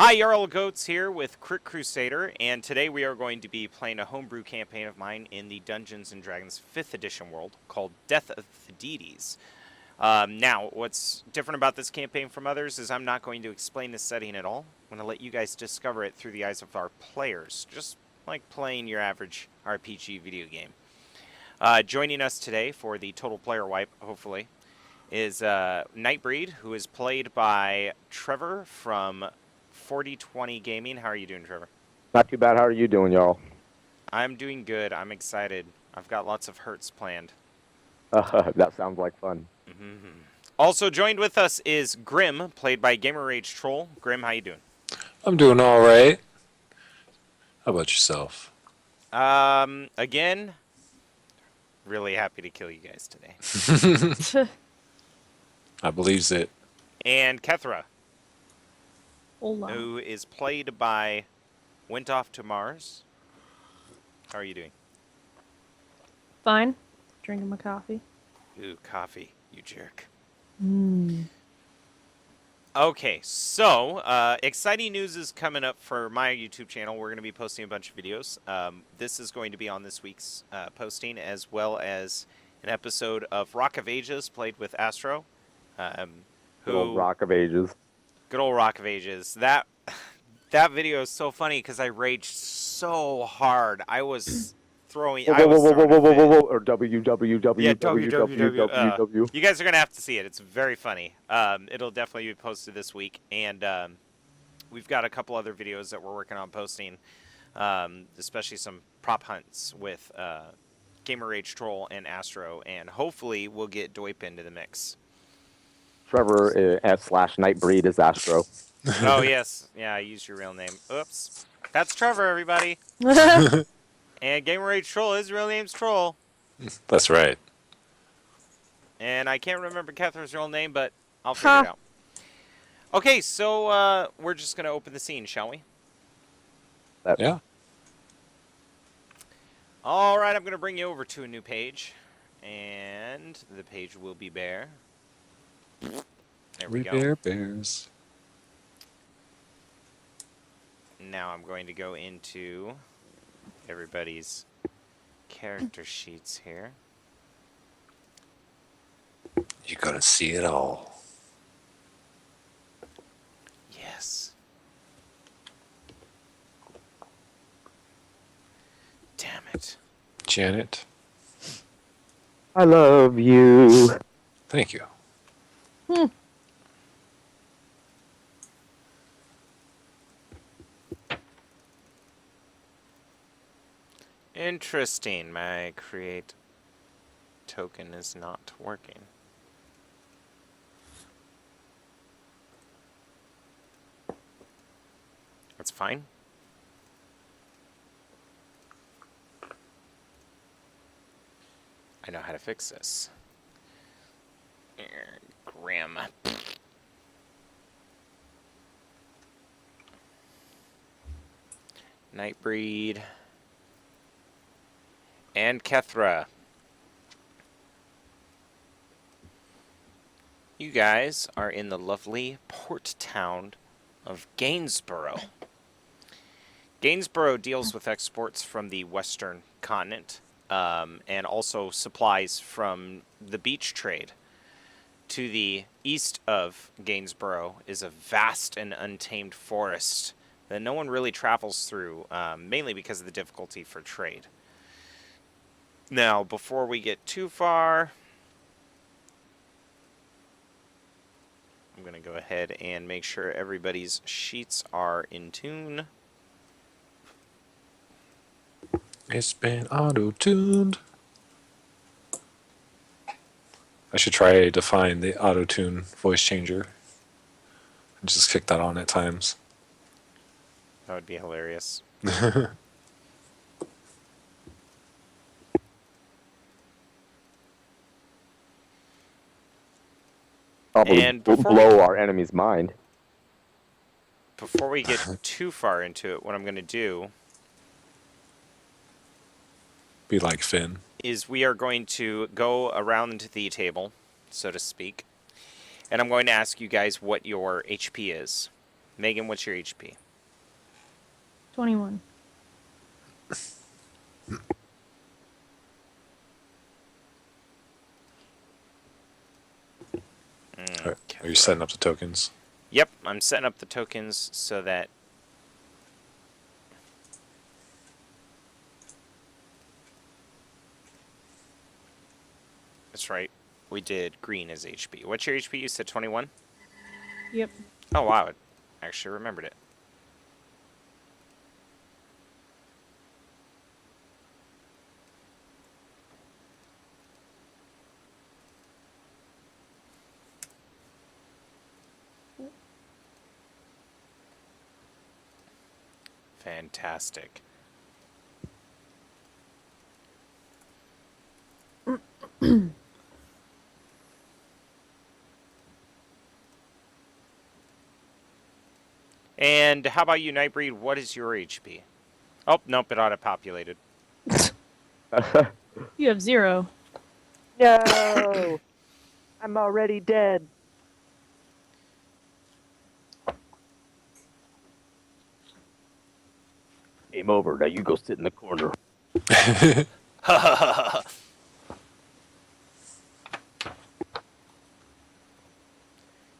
Hi, Jarl Goats here with Crusader, and today we are going to be playing a homebrew campaign of mine in the Dungeons & Dragons 5th edition world called Death of the Deities. Now, what's different about this campaign from others is I'm not going to explain the setting at all. I'm going to let you guys discover it through the eyes of our players, just like playing your average RPG video game. Joining us today for the total player wipe, hopefully, is Nightbreed, who is played by Trevor from 4020 Gaming. How are you doing, Trevor? Not too bad. How are you doing, y'all? I'm doing good. I'm excited. I've got lots of hurts planned. That sounds like fun. Also joined with us is Grim, played by Gamer Rage Troll. Grim, how you doing? I'm doing all right. How about yourself? Again, really happy to kill you guys today. I believes it. And Kethra, Hola. who is played by Went Off to Mars. How are you doing? Fine. Drinking my coffee. Ooh, coffee, you jerk. Mm. Okay, so exciting news is coming up for my YouTube channel. We're going to be posting a bunch of videos. This is going to be on this week's posting, as well as an episode of Rock of Ages played with Astro. Good old Rock of Ages. Good old Rock of Ages. That video is so funny because I raged so hard. I was throwing. Or www. Yeah, www. You guys are gonna have to see it. It's very funny. It'll definitely be posted this week, and we've got a couple other videos that we're working on posting, especially some prop hunts with Gamer Rage Troll and Astro, and hopefully we'll get Doip into the mix. Trevor /Nightbreed is Astro. Oh yes, yeah, I used your real name. Oops, that's Trevor, everybody. And Gamer Rage Troll, his real name's Troll. That's right. And I can't remember Catherine's real name, but I'll figure it out. Okay, so we're just going to open the scene, shall we? Yeah. All right, I'm going to bring you over to a new page. And the page will be bare. There we go. Bear bears. Now I'm going to go into everybody's character sheets here. You're gonna see it all. Yes. Damn it. Janet. I love you. Thank you. Interesting. My create token is not working. That's fine. I know how to fix this. Grim. Nightbreed. And Kethra. You guys are in the lovely port town of Gainsborough. Gainsborough deals with exports from the western continent, and also supplies from the beach trade. To the east of Gainsborough is a vast and untamed forest that no one really travels through, mainly because of the difficulty for trade. Now, before we get too far, I'm going to go ahead and make sure everybody's sheets are in tune. It's been auto-tuned. I should try to find the auto-tune voice changer. And just kick that on at times. That would be hilarious. Probably And blow our enemy's mind. Before we get too far into it, what I'm going to do Be like Finn. is we are going to go around the table, so to speak, and I'm going to ask you guys what your HP is. Megan, what's your HP? 21. Are you setting up the tokens? Yep, I'm setting up the tokens so that... That's right. We did green as HP. What's your HP? You said 21? Yep. Oh, wow. I actually remembered it. Fantastic. And how about you, Nightbreed? What is your HP? Oh, nope, it auto-populated. You have 0. No! I'm already dead. Game over. Now you go sit in the corner.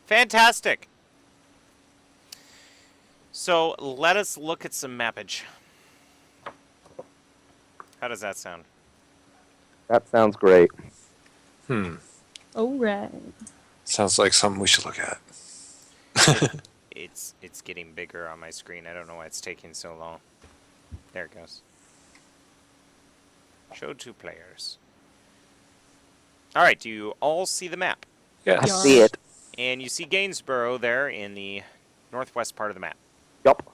Fantastic. So let us look at some mappage. How does that sound? That sounds great. Alright. Sounds like something we should look at. It's getting bigger on my screen. I don't know why it's taking so long. There it goes. Show 2 players. All right, do you all see the map? I Yes. see it. And you see Gainsborough there in the northwest part of the map. Yup.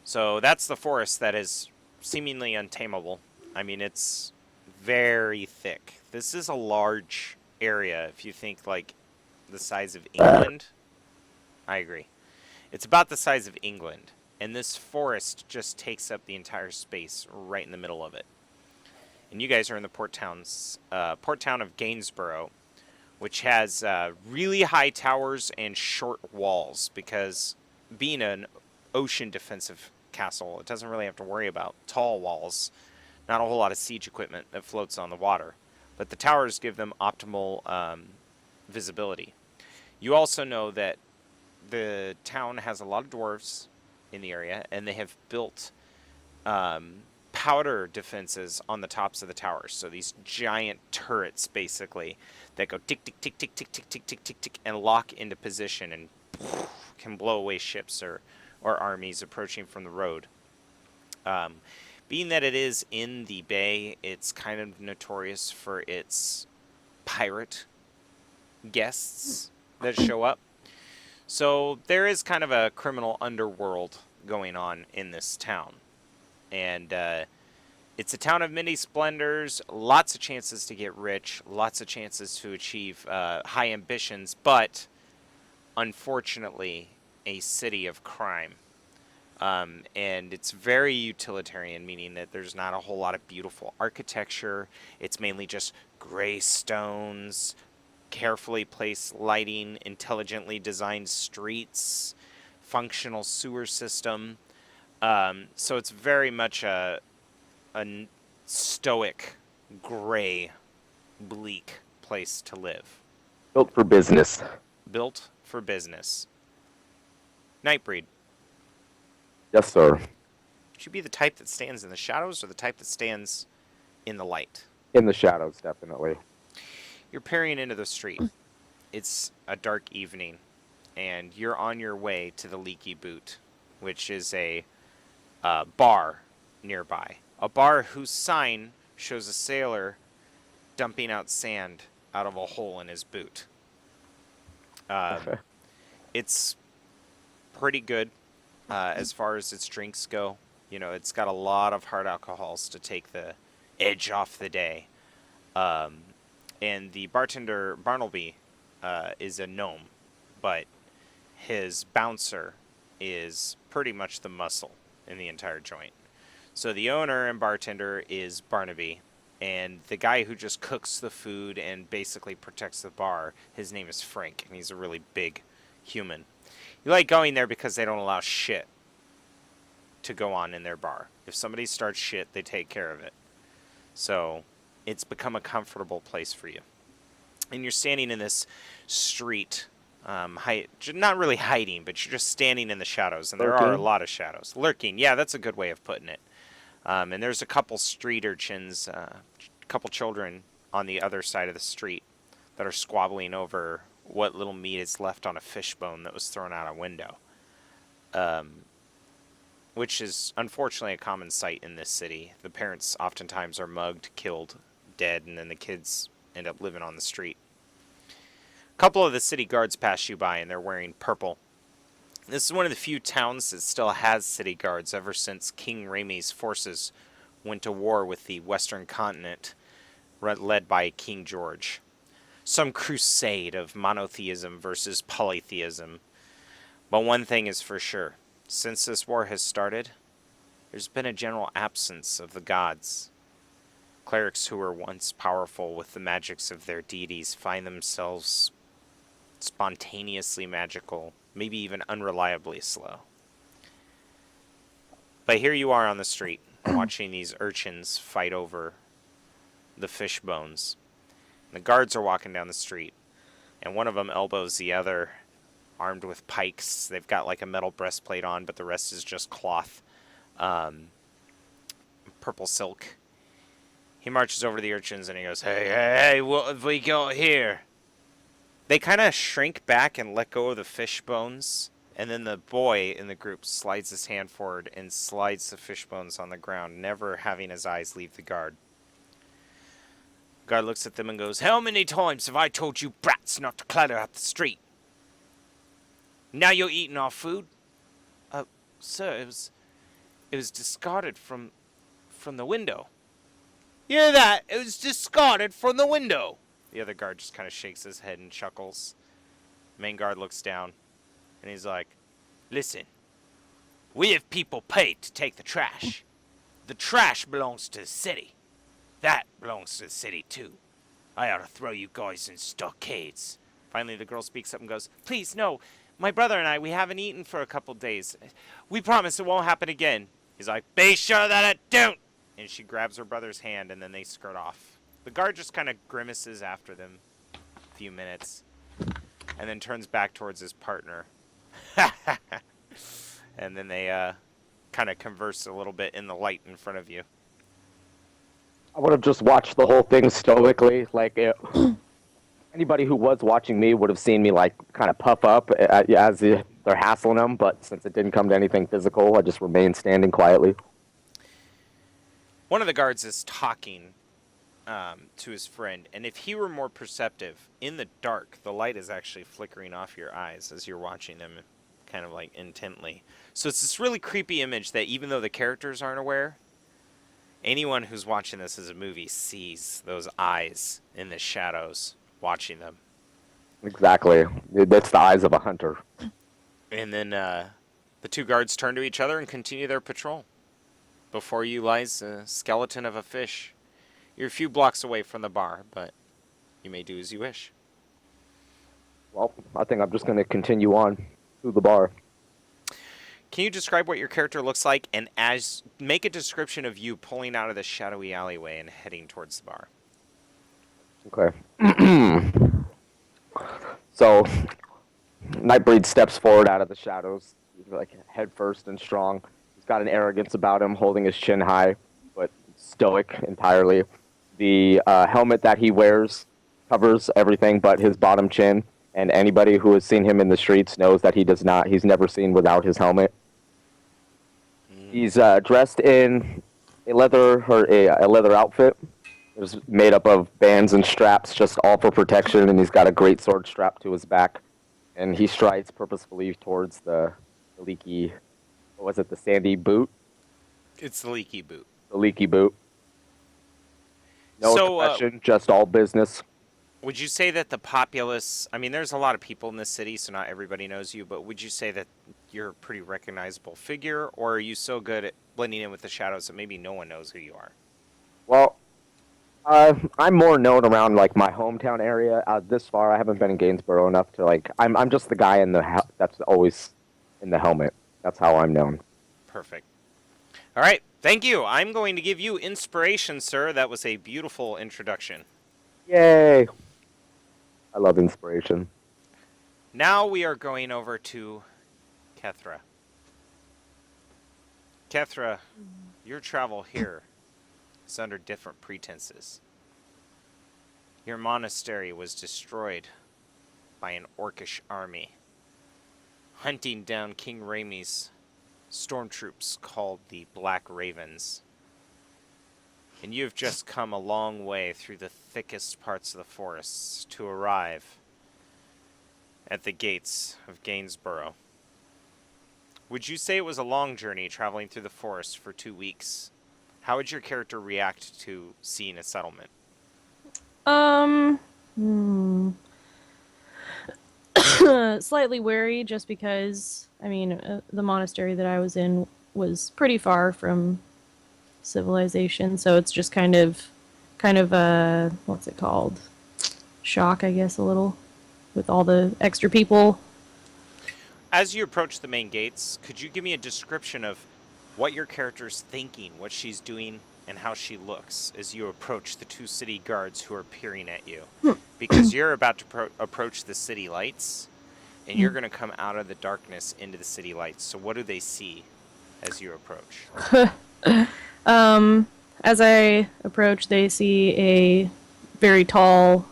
So that's the forest that is seemingly untamable. I mean, it's very thick. This is a large area if you think like the size of England. I agree. It's about the size of England. And this forest just takes up the entire space right in the middle of it. And you guys are in the port town of Gainsborough, which has really high towers and short walls, because being an ocean defensive castle, it doesn't really have to worry about tall walls. Not a whole lot of siege equipment that floats on the water. But the towers give them optimal visibility. You also know that the town has a lot of dwarves in the area, and they have built powder defenses on the tops of the towers. So these giant turrets, basically, that go tick, tick, tick, tick, tick, tick, tick, tick, tick, tick, and lock into position and can blow away ships or armies approaching from the road. Being that it is in the bay, it's kind of notorious for its pirate guests that show up. So there is kind of a criminal underworld going on in this town. And it's a town of many splendors, lots of chances to get rich, lots of chances to achieve high ambitions, but unfortunately a city of crime. And it's very utilitarian, meaning that there's not a whole lot of beautiful architecture. It's mainly just gray stones, carefully placed lighting, intelligently designed streets, functional sewer system. So it's very much a stoic, gray, bleak place to live. Built for business. Built for business. Nightbreed. Yes, sir. Would you be the type that stands in the shadows or the type that stands in the light? In the shadows, definitely. You're peering into the street. It's a dark evening, and you're on your way to the Leaky Boot, which is a bar nearby. A bar whose sign shows a sailor dumping out sand out of a hole in his boot. It's pretty good as far as its drinks go. You know, it's got a lot of hard alcohols to take the edge off the day. And the bartender, Barnaby, is a gnome, but his bouncer is pretty much the muscle in the entire joint. So the owner and bartender is Barnaby, and the guy who just cooks the food and basically protects the bar, his name is Frank, and he's a really big human. You like going there because they don't allow shit to go on in their bar. If somebody starts shit, they take care of it. So it's become a comfortable place for you. And you're standing in this street, not really hiding, but you're just standing in the shadows. And there are a Lurking? lot of shadows. Lurking, yeah, that's a good way of putting it. And there's a couple street urchins, a couple children on the other side of the street that are squabbling over what little meat is left on a fishbone that was thrown out a window. Which is unfortunately a common sight in this city. The parents oftentimes are mugged, killed, dead, and then the kids end up living on the street. A couple of the city guards pass you by, and they're wearing purple. This is one of the few towns that still has city guards ever since King Reimi's forces went to war with the Western continent, led by King George. Some crusade of monotheism versus polytheism. But one thing is for sure. Since this war has started, there's been a general absence of the gods. Clerics who were once powerful with the magics of their deities find themselves spontaneously magical, maybe even unreliably slow. But here you are on the street, watching these urchins fight over the fish bones. The guards are walking down the street, and one of them elbows the other, armed with pikes. They've got like a metal breastplate on, but the rest is just cloth, purple silk. He marches over to the urchins and he goes, hey, what have we got here? They kind of shrink back and let go of the fish bones, and then the boy in the group slides his hand forward and slides the fish bones on the ground, never having his eyes leave the guard. Guard looks at them and goes, how many times have I told you brats not to clatter up the street? Now you're eating our food? Sir, it was discarded from the window. You hear that? It was discarded from the window. The other guard just kind of shakes his head and chuckles. Main guard looks down, and he's like, listen, we have people paid to take the trash. The trash belongs to the city. That belongs to the city, too. I ought to throw you guys in stockades. Finally, the girl speaks up and goes, please, no. My brother and I, we haven't eaten for a couple days. We promise it won't happen again. He's like, be sure that it don't. And she grabs her brother's hand, and then they skirt off. The guard just kind of grimaces after them a few minutes, and then turns back towards his partner. And then they kind of converse a little bit in the light in front of you. I would have just watched the whole thing stoically. Anybody who was watching me would have seen me like kind of puff up as they're hassling them. But since it didn't come to anything physical, I just remained standing quietly. One of the guards is talking to his friend, and if he were more perceptive, in the dark, the light is actually flickering off your eyes as you're watching them kind of like intently. So it's this really creepy image that even though the characters aren't aware, anyone who's watching this as a movie sees those eyes in the shadows watching them. Exactly. That's the eyes of a hunter. And then the two guards turn to each other and continue their patrol. Before you lies a skeleton of a fish. You're a few blocks away from the bar, but you may do as you wish. Well, I think I'm just going to continue on to the bar. Can you describe what your character looks like, and make a description of you pulling out of the shadowy alleyway and heading towards the bar? Okay. So, Nightbreed steps forward out of the shadows, like head first and strong. He's got an arrogance about him, holding his chin high, but stoic entirely. The helmet that he wears covers everything but his bottom chin, and anybody who has seen him in the streets knows that he's never seen without his helmet. He's dressed in a leather outfit. It's made up of bands and straps, just all for protection, and he's got a great sword strapped to his back. And he strides purposefully towards the leaky, the sandy boot? It's the leaky boot. The leaky boot. No confession, just all business. Would you say that the populace, I mean, there's a lot of people in this city, so not everybody knows you, but would you say that you're a pretty recognizable figure, or are you so good at blending in with the shadows that maybe no one knows who you are? Well, I'm more known around like my hometown area. This far, I haven't been in Gainsborough enough to like. I'm just the guy in the that's always in the helmet. That's how I'm known. Perfect. All right, thank you. I'm going to give you inspiration, sir. That was a beautiful introduction. Yay! I love inspiration. Now we are going over to Kethra. Kethra, your travel here is under different pretenses. Your monastery was destroyed by an orcish army, hunting down King Reimi's stormtroops called the Black Ravens. And you have just come a long way through the thickest parts of the forests to arrive at the gates of Gainsborough. Would you say it was a long journey traveling through the forest for 2 weeks? How would your character react to seeing a settlement? Hmm. Slightly wary, just because, I mean, the monastery that I was in was pretty far from civilization, so it's just kind of a, what's it called? Shock, I guess, a little, with all the extra people. As you approach the main gates, could you give me a description of what your character's thinking, what she's doing, and how she looks as you approach the 2 city guards who are peering at you? Because you're about to approach the city lights, and you're going to come out of the darkness into the city lights. So what do they see as you approach? As I approach, they see a very tall,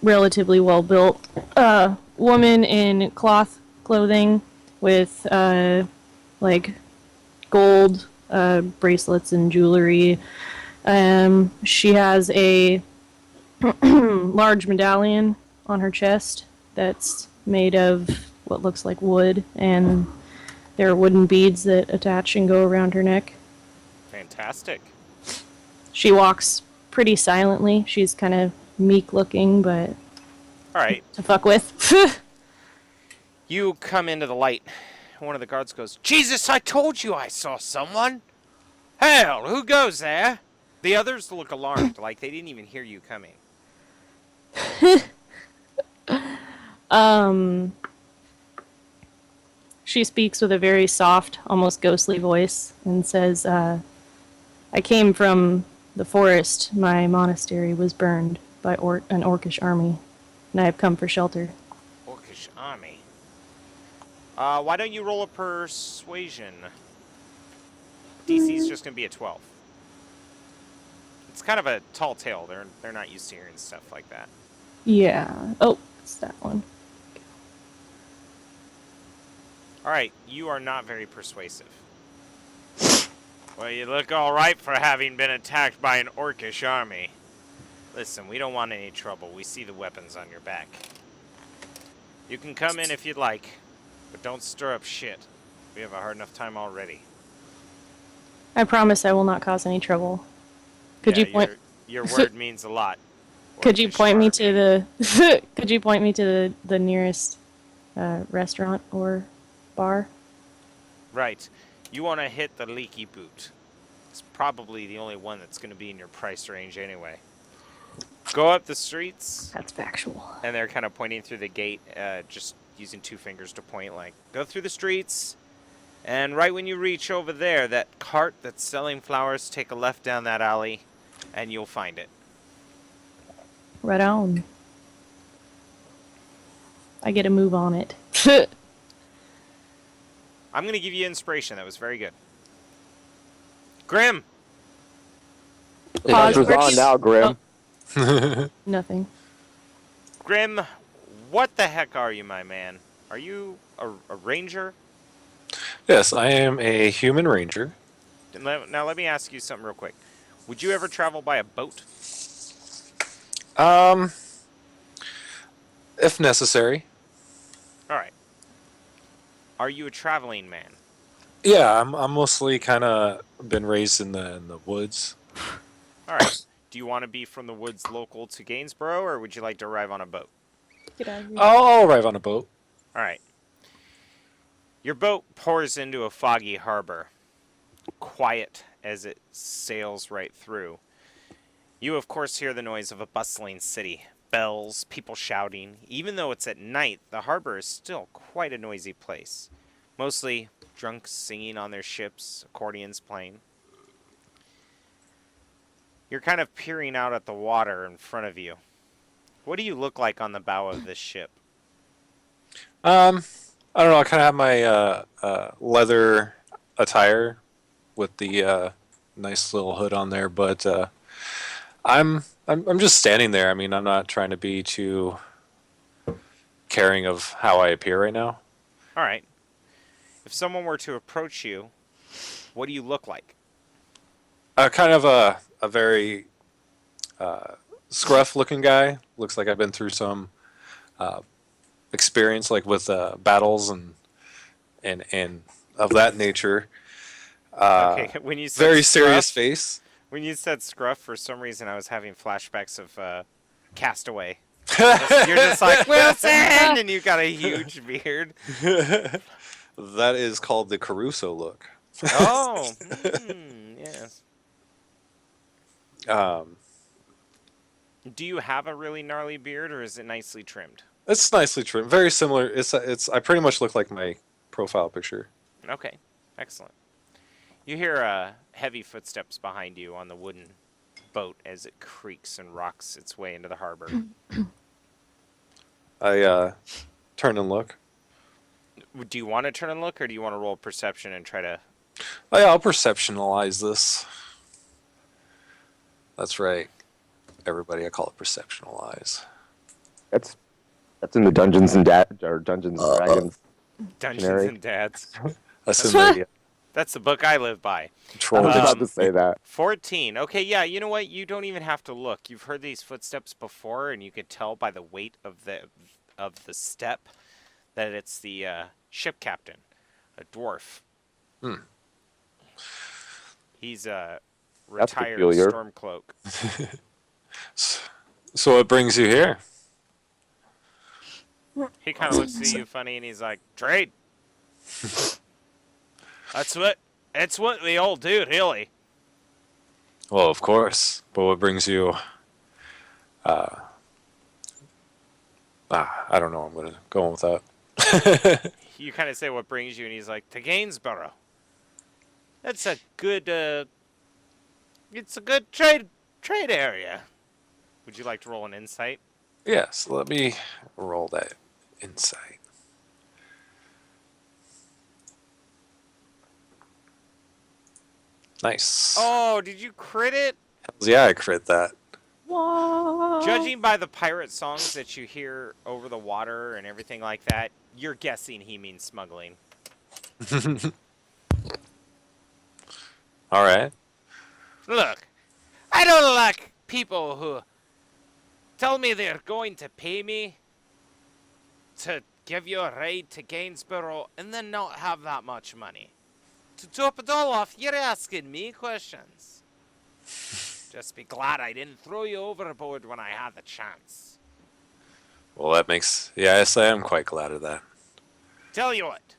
relatively well-built woman in cloth clothing with like gold bracelets and jewelry. She has a large medallion on her chest that's made of what looks like wood, and there are wooden beads that attach and go around her neck. Fantastic. She walks pretty silently. She's kind of meek looking, but All right. to fuck with. You come into the light. One of the guards goes, "Jesus, I told you I saw someone. Hell, who goes there?" The others look alarmed, like they didn't even hear you coming. She speaks with a very soft, almost ghostly voice and says, I came from the forest. My monastery was burned by an orcish army, and I have come for shelter. Orcish army. Why don't you roll a persuasion? DC's just gonna be a 12. It's kind of a tall tale. They're not used to hearing stuff like that. Yeah. Oh, it's that one. All right, you are not very persuasive. Well, you look all right for having been attacked by an orcish army. Listen, we don't want any trouble. We see the weapons on your back. You can come in if you'd like, but don't stir up shit. We have a hard enough time already. I promise I will not cause any trouble. Could Yeah, you point? Your word means a lot. Could you Orcish point me army. to the? Could you point me to the nearest restaurant or bar? Right. You want to hit the Leaky Boot. It's probably the only one that's going to be in your price range anyway. Go up the streets, That's factual. and they're kind of pointing through the gate, just using 2 fingers to point, like, go through the streets, and right when you reach over there, that cart that's selling flowers, take a left down that alley, and you'll find it. Right on. I get a move on it. I'm going to give you inspiration. That was very good. Grim! Pause. Pressure's on now, Grim. Nothing. Grim, what the heck are you, my man? Are you a ranger? Yes, I am a human ranger. Now let me ask you something real quick. Would you ever travel by a boat? If necessary. All right. Are you a traveling man? Yeah, I'm mostly kind of been raised in the woods. All right. Do you want to be from the woods local to Gainsborough, or would you like to arrive on a boat? Get out of here. I'll arrive on a boat. All right. Your boat pours into a foggy harbor, quiet as it sails right through. You, of course, hear the noise of a bustling city. Bells, people shouting. Even though it's at night, the harbor is still quite a noisy place. Mostly drunks singing on their ships, accordions playing. You're kind of peering out at the water in front of you. What do you look like on the bow of this ship? I don't know. I kind of have my leather attire with the nice little hood on there, but I'm just standing there. I mean, I'm not trying to be too caring of how I appear right now. All right. If someone were to approach you, what do you look like? Kind of a very scruff-looking guy. Looks like I've been through some experience, like with battles and of that nature. Okay, when you said Very scruff, serious face. When you said scruff, for some reason I was having flashbacks of Castaway. You're just like, Wilson! And you've got a huge beard. That is called the Caruso look. Oh, yes. Do you have a really gnarly beard, or is it nicely trimmed? It's nicely trimmed. Very similar. It's. I pretty much look like my profile picture. Okay, excellent. You hear heavy footsteps behind you on the wooden boat as it creaks and rocks its way into the harbor. I turn and look. Do you want to turn and look, or do you want to roll perception and try to... Oh, yeah, I'll perceptionalize this. That's right. Everybody, I call it perceptionalize. That's in the Dungeons and Dungeons and Dragons. Dungeons Dictionary. and Dads. That's in the That's the book I live by. troll. I was Um, about to say that. 14. Okay, yeah, you know what? You don't even have to look. You've heard these footsteps before, and you could tell by the weight of the step that it's the ship captain, a dwarf. Hmm. He's a That's retired peculiar. stormcloak. So what brings you here? He kind of looks at you funny, and he's like, "Trade." That's what we all do, really. Well, of course. But what brings you? I don't know. I'm gonna go on with that. You kind of say what brings you, and he's like, to Gainsborough. That's a good, it's a good trade area. Would you like to roll an insight? Yes. Let me roll that insight. Nice. Oh, did you crit it? Yeah, I crit that. Whoa. Judging by the pirate songs that you hear over the water and everything like that, you're guessing he means smuggling. All right. Look, I don't like people who tell me they're going to pay me to give you a raid to Gainsborough and then not have that much money. To top it all off, you're asking me questions. Just be glad I didn't throw you overboard when I had the chance. Well, that makes... Yes, I am quite glad of that. Tell you what.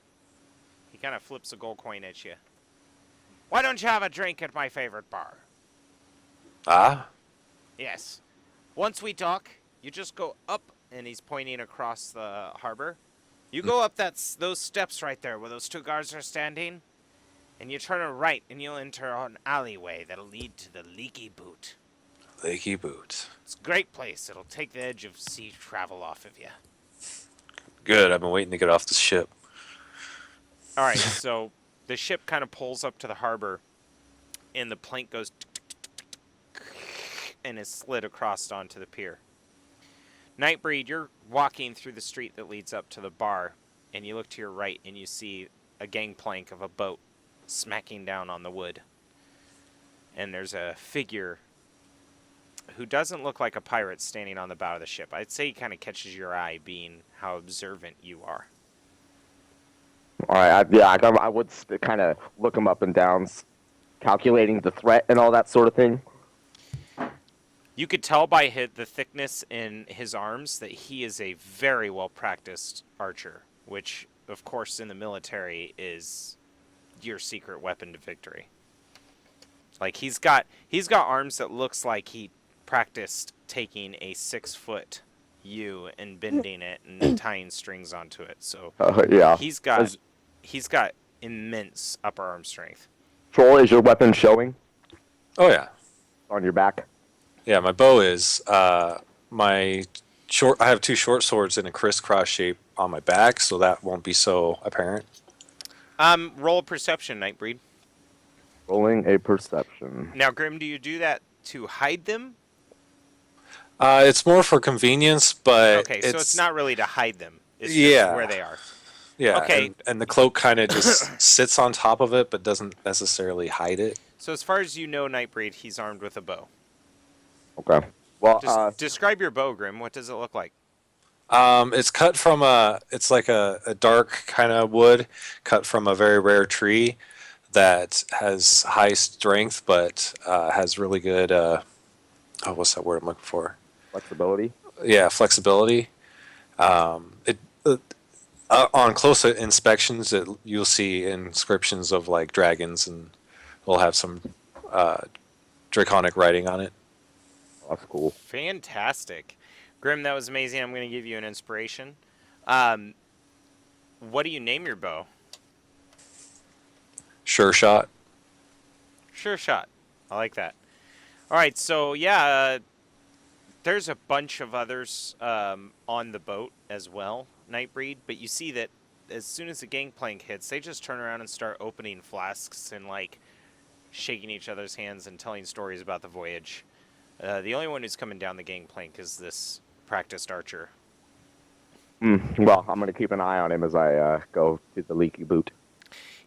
He kind of flips a gold coin at you. Why don't you have a drink at my favorite bar? Ah? Yes. Once we talk, you just go up, and he's pointing across the harbor. You go up those steps right there where those two guards are standing, and you turn a right, and you'll enter an alleyway that'll lead to the Leaky Boot. Leaky Boots. It's a great place. It'll take the edge of sea travel off of you. Good, I've been waiting to get off the ship. All right, so the ship kind of pulls up to the harbor, and the plank goes and is slid across onto the pier. Nightbreed, you're walking through the street that leads up to the bar, and you look to your right, and you see a gangplank of a boat smacking down on the wood. And there's a figure who doesn't look like a pirate standing on the bow of the ship. I'd say he kind of catches your eye, being how observant you are. All right, I would kind of look him up and down, calculating the threat and all that sort of thing. You could tell by the thickness in his arms that he is a very well-practiced archer, which, of course, in the military is your secret weapon to victory. Like, he's got arms that looks like he practiced taking a 6-foot yew and bending it and tying strings onto it. So Yeah. he's got immense upper arm strength. Troll, is your weapon showing Oh yeah, on your back? yeah. My bow is my short. I have 2 short swords in a crisscross shape on my back, so that won't be so apparent. Roll perception, Nightbreed. Rolling a perception. Now, Grim, do you do that to hide them? It's more for convenience, but Okay, so it's not really to hide them. It's just Yeah. where they are. Yeah. Okay. And the cloak kind of just sits on top of it, but doesn't necessarily hide it. So as far as you know, Nightbreed, he's armed with a bow. Okay. Well, Just describe your bow, Grim. What does it look like? It's cut from it's like a dark kind of wood, cut from a very rare tree that has high strength, but has really good, what's that word I'm looking for? flexibility. Yeah, flexibility. On close inspections, you'll see inscriptions of like dragons, and it'll have some draconic writing on it. That's cool. Fantastic. Grim, that was amazing. I'm going to give you an inspiration. What do you name your bow? Sure shot. Sure shot. I like that. All right, so yeah, there's a bunch of others on the boat as well, Nightbreed, but you see that as soon as the gangplank hits, they just turn around and start opening flasks and like shaking each other's hands and telling stories about the voyage. The only one who's coming down the gangplank is this practiced archer. Well, I'm going to keep an eye on him as I go to the leaky boot.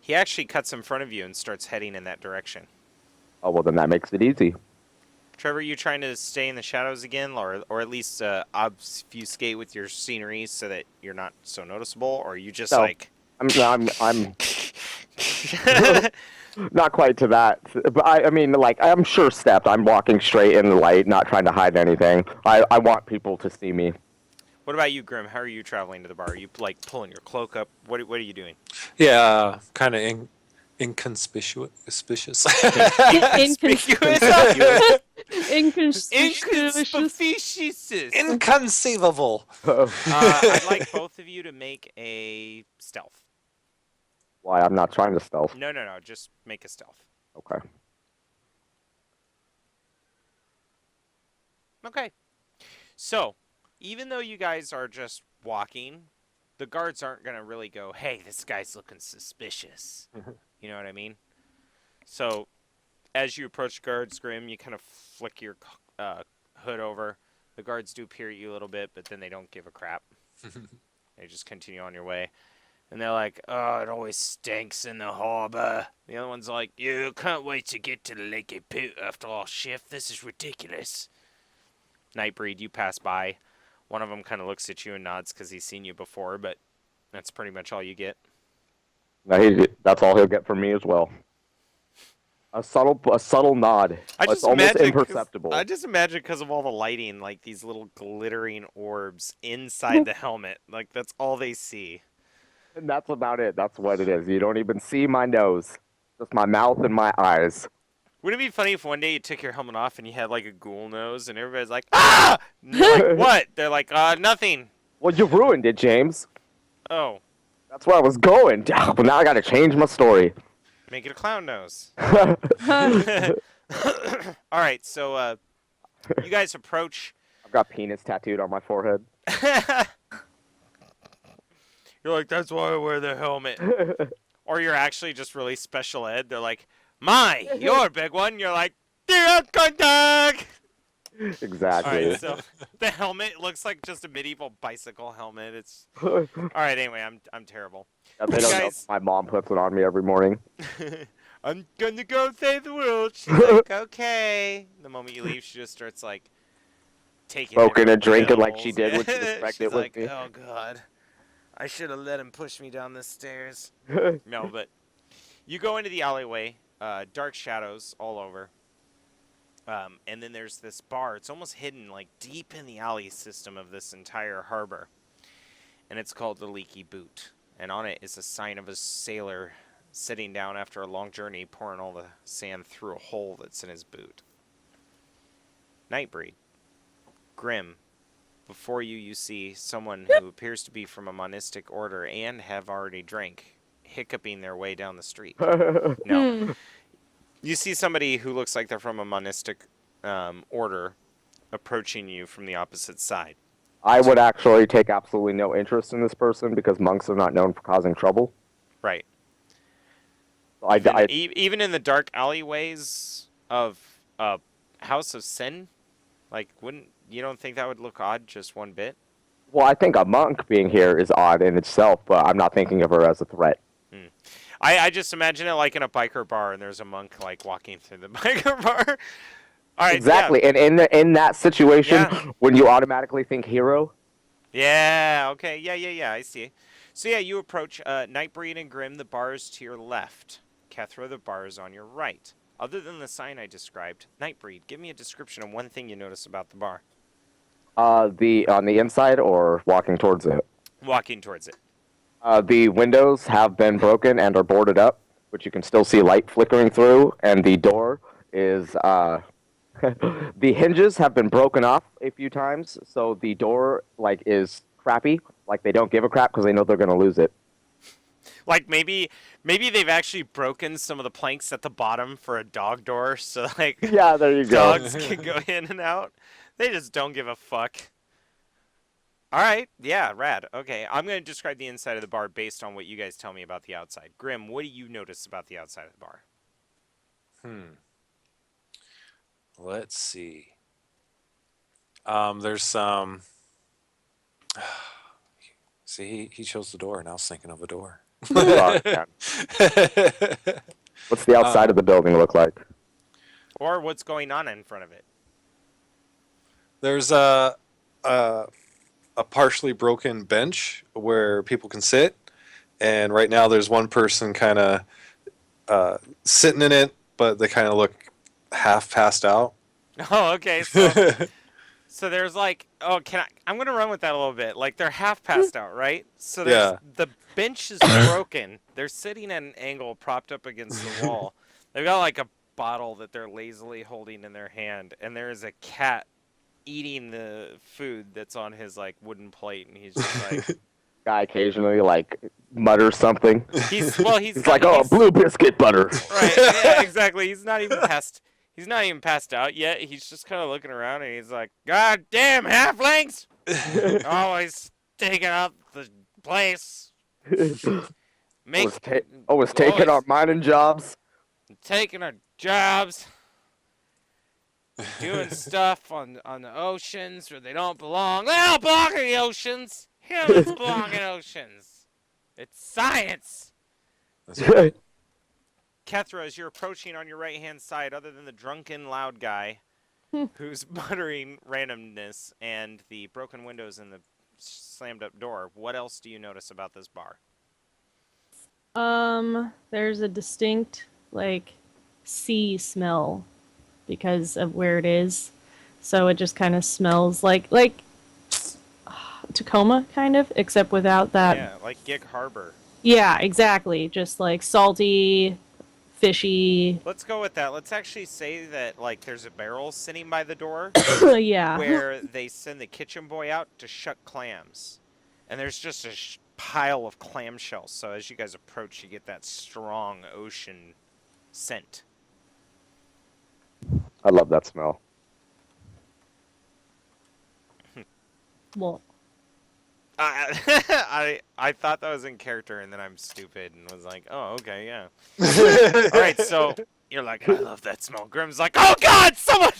He actually cuts in front of you and starts heading in that direction. Oh, well, then that makes it easy. Trevor, you trying to stay in the shadows again, or at least obfuscate with your scenery so that you're not so noticeable, or are you just No. like... I'm not quite to that, but I mean, like, I'm sure stepped. I'm walking straight in the light, not trying to hide anything. I want people to see me. What about you, Grim? How are you traveling to the bar? Are you like pulling your cloak up? What are you doing? Yeah, kind of inconspicuous. Suspicious. Inconspicuous. Inconceivable. I'd like both of you to make a stealth. Why? I'm not trying to stealth. No. Just make a stealth. Okay. Okay. So, even though you guys are just walking, the guards aren't going to really go, hey, this guy's looking suspicious. You know what I mean? So, as you approach guards, Grim, you kind of flick your hood over. The guards do peer at you a little bit, but then they don't give a crap. They just continue on your way. And they're like, oh, it always stinks in the harbor. The other one's like, you can't wait to get to the Lake Pit after our shift. This is ridiculous. Nightbreed, you pass by. One of them kind of looks at you and nods because he's seen you before, but that's pretty much all you get. No, that's all he'll get from me as well. A subtle nod. It's almost imperceptible. I just imagine because of all the lighting, like these little glittering orbs inside the helmet. Like, that's all they see. And that's about it. That's what it is. You don't even see my nose. Just my mouth and my eyes. Wouldn't it be funny if one day you took your helmet off and you had like a ghoul nose and everybody's like, ah! And you're like, what? They're like, nothing. Well, you ruined it, James. Oh. That's where I was going. But now I gotta change my story. Make it a clown nose. All right, so you guys approach. I've got penis tattooed on my forehead. You're like, that's why I wear the helmet. Or you're actually just really special ed. They're like, my, you're a big one. You're like, dear contact. Exactly. All right, so the helmet looks like just a medieval bicycle helmet. It's all right. Anyway, I'm terrible. Yeah, they don't know. My mom puts it on me every morning. I'm gonna go save the world. She's like, okay. The moment you leave, she just starts like taking smoking and drinking like pills. she did when she was pregnant She's with like, me. oh god, I should have let him push me down the stairs. No, but you go into the alleyway. Dark shadows all over. And then there's this bar. It's almost hidden, like, deep in the alley system of this entire harbor. And it's called the Leaky Boot. And on it is a sign of a sailor sitting down after a long journey, pouring all the sand through a hole that's in his boot. Nightbreed, Grim. Before you, you see someone who appears to be from a monistic order and have already drank, hiccuping their way down the street. No. You see somebody who looks like they're from a monistic order approaching you from the opposite side. I would actually take absolutely no interest in this person because monks are not known for causing trouble. Right. So Even in the dark alleyways of a house of sin, like, you don't think that would look odd just one bit? well, I think a monk being here is odd in itself, but I'm not thinking of her as a threat. I just imagine it like in a biker bar, and there's a monk like walking through the biker bar. All right, Exactly, yeah. and in that situation, Yeah. when you automatically think hero, Yeah, okay, yeah, I see. So yeah, you approach Nightbreed and Grim, the bar is to your left. Kethra, the bar is on your right. Other than the sign I described, Nightbreed, give me a description of one thing you notice about the bar. on the inside or walking towards it. Walking towards it. The windows have been broken and are boarded up, but you can still see light flickering through, and the door is the hinges have been broken off a few times, so the door is crappy. Like they don't give a crap because they know they're gonna lose it. Like maybe they've actually broken some of the planks at the bottom for a dog door, so like Yeah, there you go. dogs can go in and out. They just don't give a fuck. All right, yeah, rad. Okay, I'm going to describe the inside of the bar based on what you guys tell me about the outside. Grim, what do you notice about the outside of the bar? Let's see. There's some. See, he chose the door, and I was thinking of a door. Fuck, man. What's the outside of the building look like? Or what's going on in front of it? There's a partially broken bench where people can sit, and right now there's one person kind of sitting in it, but they kind of look half passed out. Oh, okay. So there's like, I'm going to run with that a little bit. Like they're half passed out, right? So there's, the bench is broken. They're sitting at an angle propped up against the wall. They've got like a bottle that they're lazily holding in their hand, and there is a cat eating the food that's on his like wooden plate, and he's just like Guy occasionally mutters something. he's like, oh, blue biscuit butter. right, yeah, exactly. He's not even passed out yet. He's just kind of looking around, and he's like, God damn halflings, always taking up the place. Always taking our mining jobs. Taking our jobs. Doing stuff on the oceans where they don't belong. They don't belong in the oceans. Humans belong in oceans. It's science. That's right. Kethra, as you're approaching on your right-hand side, other than the drunken loud guy who's muttering randomness and the broken windows and the slammed-up door, what else do you notice about this bar? There's a distinct, sea smell because of where it is. So it just kind of smells like Tacoma, kind of, except without that. Yeah, like Gig Harbor. Yeah, exactly. Just salty, fishy. Let's go with that. Let's actually say that there's a barrel sitting by the door Yeah. where they send the kitchen boy out to shuck clams. And there's just a pile of clamshells. So as you guys approach, you get that strong ocean scent. I love that smell. Well, I thought that was in character, and then I'm stupid and was like, oh, okay, yeah. All right, so you're like, I love that smell. Grim's like, oh, God, someone!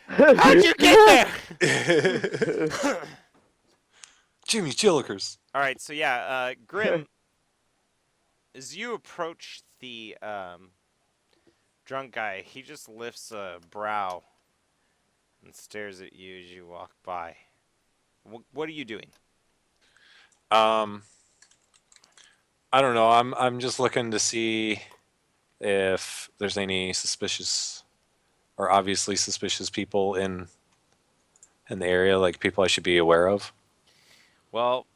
How'd you get there? Jimmy Chillikers. All right, so yeah, Grim, as you approach the drunk guy, he just lifts a brow and stares at you as you walk by. What are you doing? I don't know. I'm just looking to see if there's any suspicious or obviously suspicious people in the area, like people I should be aware of. Well,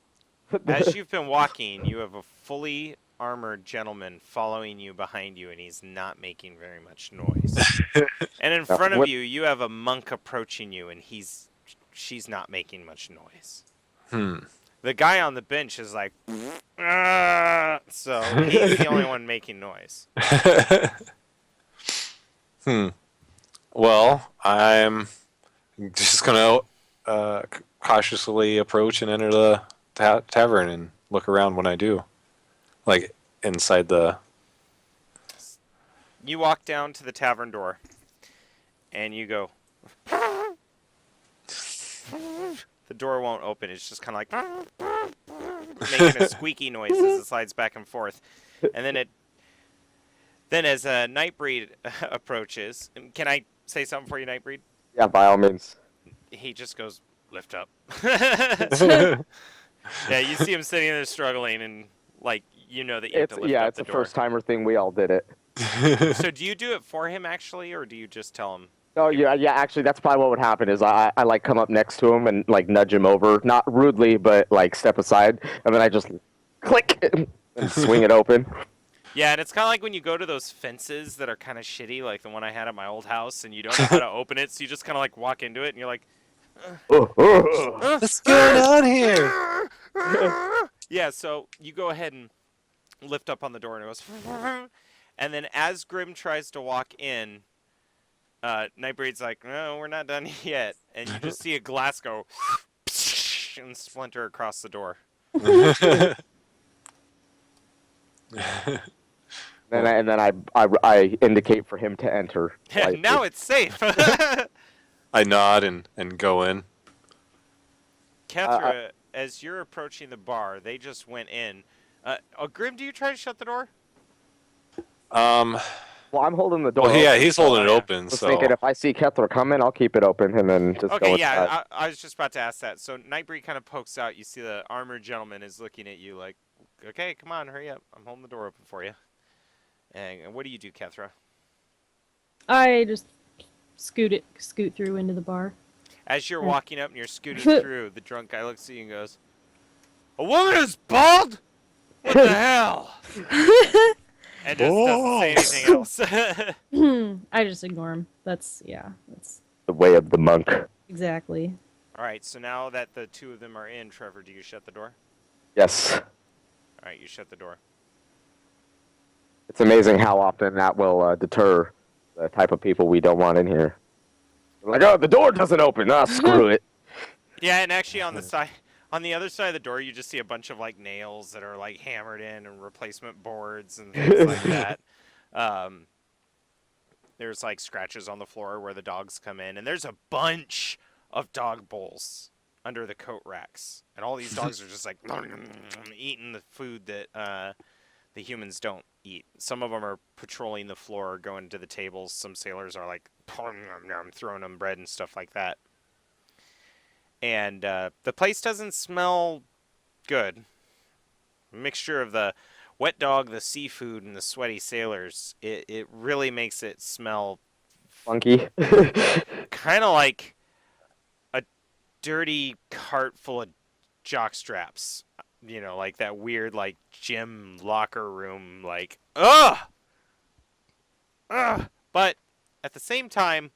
as you've been walking, you have a fully armored gentleman following you behind you, and he's not making very much noise. And in front of you, you have a monk approaching you, and she's not making much noise. The guy on the bench is like, so he's the only one making noise. Well, I'm just gonna cautiously approach and enter the tavern and look around when I do, like inside the. You walk down to the tavern door, and you go. The door won't open. It's just kind of like making a squeaky noise as it slides back and forth, and then as Nightbreed approaches, can I say something for you, Nightbreed? Yeah, by all means. He just goes, lift up. Yeah, you see him sitting there struggling, and like you know that you have to lift up the door. Yeah, it's a first-timer thing. We all did it. So do you do it for him actually, or do you just tell him? Oh yeah. Actually, that's probably what would happen. Is I like come up next to him and like nudge him over, not rudely, but like step aside, and then I just click and swing it open. Yeah, and it's kind of like when you go to those fences that are kind of shitty, like the one I had at my old house, and you don't know how to open it, so you just kind of like walk into it, and you're like, What's going on here? Yeah, so you go ahead and lift up on the door, and it goes, and then as Grim tries to walk in, Nightbreed's like, no, we're not done yet, and you just see a glass go and splinter across the door. And then I indicate for him to enter. Now it's safe. I nod and go in. Kethra, as you're approaching the bar, they just went in. Grim, do you try to shut the door? Well, I'm holding the door. Well, yeah, open, he's holding it I open. was so thinking if I see Kethra come in, I'll keep it open and then just go Okay, inside. yeah, I was just about to ask that. So Nightbreed kind of pokes out. You see the armored gentleman is looking at you like, okay, come on, hurry up. I'm holding the door open for you. And what do you do, Kethra? I just scoot through into the bar. As you're walking up and you're scooting through, the drunk guy looks at you and goes, "A woman is bald? What the hell?" And just doesn't say anything else. I just ignore him. That's The way of the monk. exactly. All right, so now that the two of them are in, Trevor, do you shut the door? Yes. All right, you shut the door. It's amazing how often that will deter the type of people we don't want in here. Like, oh, the door doesn't open. Ah, screw it. Yeah, and actually on the other side of the door, you just see a bunch of like nails that are like hammered in and replacement boards and things like that. There's like scratches on the floor where the dogs come in, and there's a bunch of dog bowls under the coat racks, and all these dogs are just like eating the food that the humans don't eat. Some of them are patrolling the floor, going to the tables. Some sailors are like throwing them bread and stuff like that. And the place doesn't smell good. A mixture of the wet dog, the seafood, and the sweaty sailors. It really makes it smell Funky. kind of like a dirty cart full of jock straps. You know, like that weird, like, gym locker room, like, ugh! Ugh! But at the same time,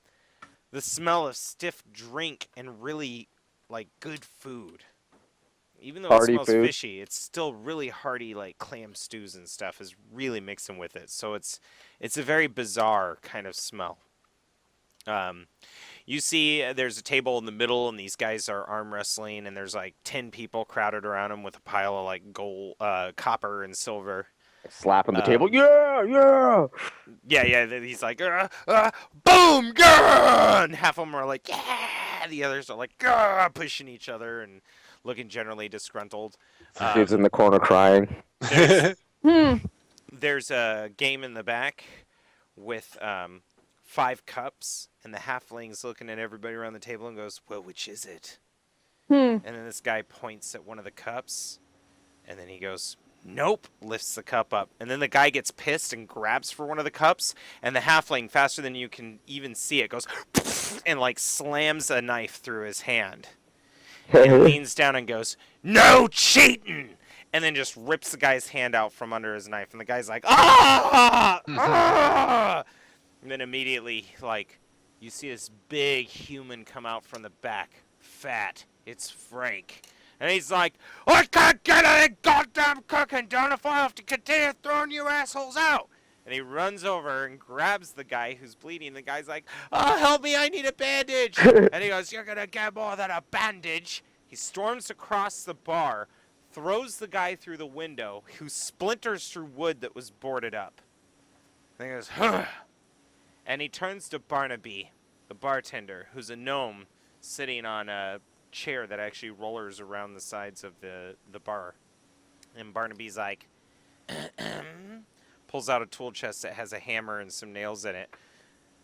the smell of stiff drink and really, like, good food. Even though Hearty it smells food. fishy, it's still really hearty, like, clam stews and stuff is really mixing with it. So it's a very bizarre kind of smell. You see there's a table in the middle, and these guys are arm wrestling, and there's like 10 people crowded around them with a pile of like gold, copper and silver. Slapping the table. Yeah. Yeah, he's like, boom, yeah! And half of them are like, yeah! The others are like, pushing each other and looking generally disgruntled. Dude's in the corner crying. There's a game in the back with 5 cups, and the halfling's looking at everybody around the table and goes, well, which is it? And then this guy points at one of the cups, and then he goes, nope, lifts the cup up. And then the guy gets pissed and grabs for one of the cups, and the halfling, faster than you can even see it, goes, and like slams a knife through his hand. And leans down and goes, no cheating! and then just rips the guy's hand out from under his knife, and the guy's like, ah! Ah! And then immediately, like, you see this big human come out from the back. Fat. It's Frank. And he's like, I can't get any goddamn cooking done if I have to continue throwing you assholes out. And he runs over and grabs the guy who's bleeding. The guy's like, oh, help me, I need a bandage. And he goes, you're going to get more than a bandage. He storms across the bar, throws the guy through the window, who splinters through wood that was boarded up. And he goes, huh. And he turns to Barnaby, the bartender, who's a gnome sitting on a chair that actually rollers around the sides of the bar. And Barnaby's like, pulls out a tool chest that has a hammer and some nails in it.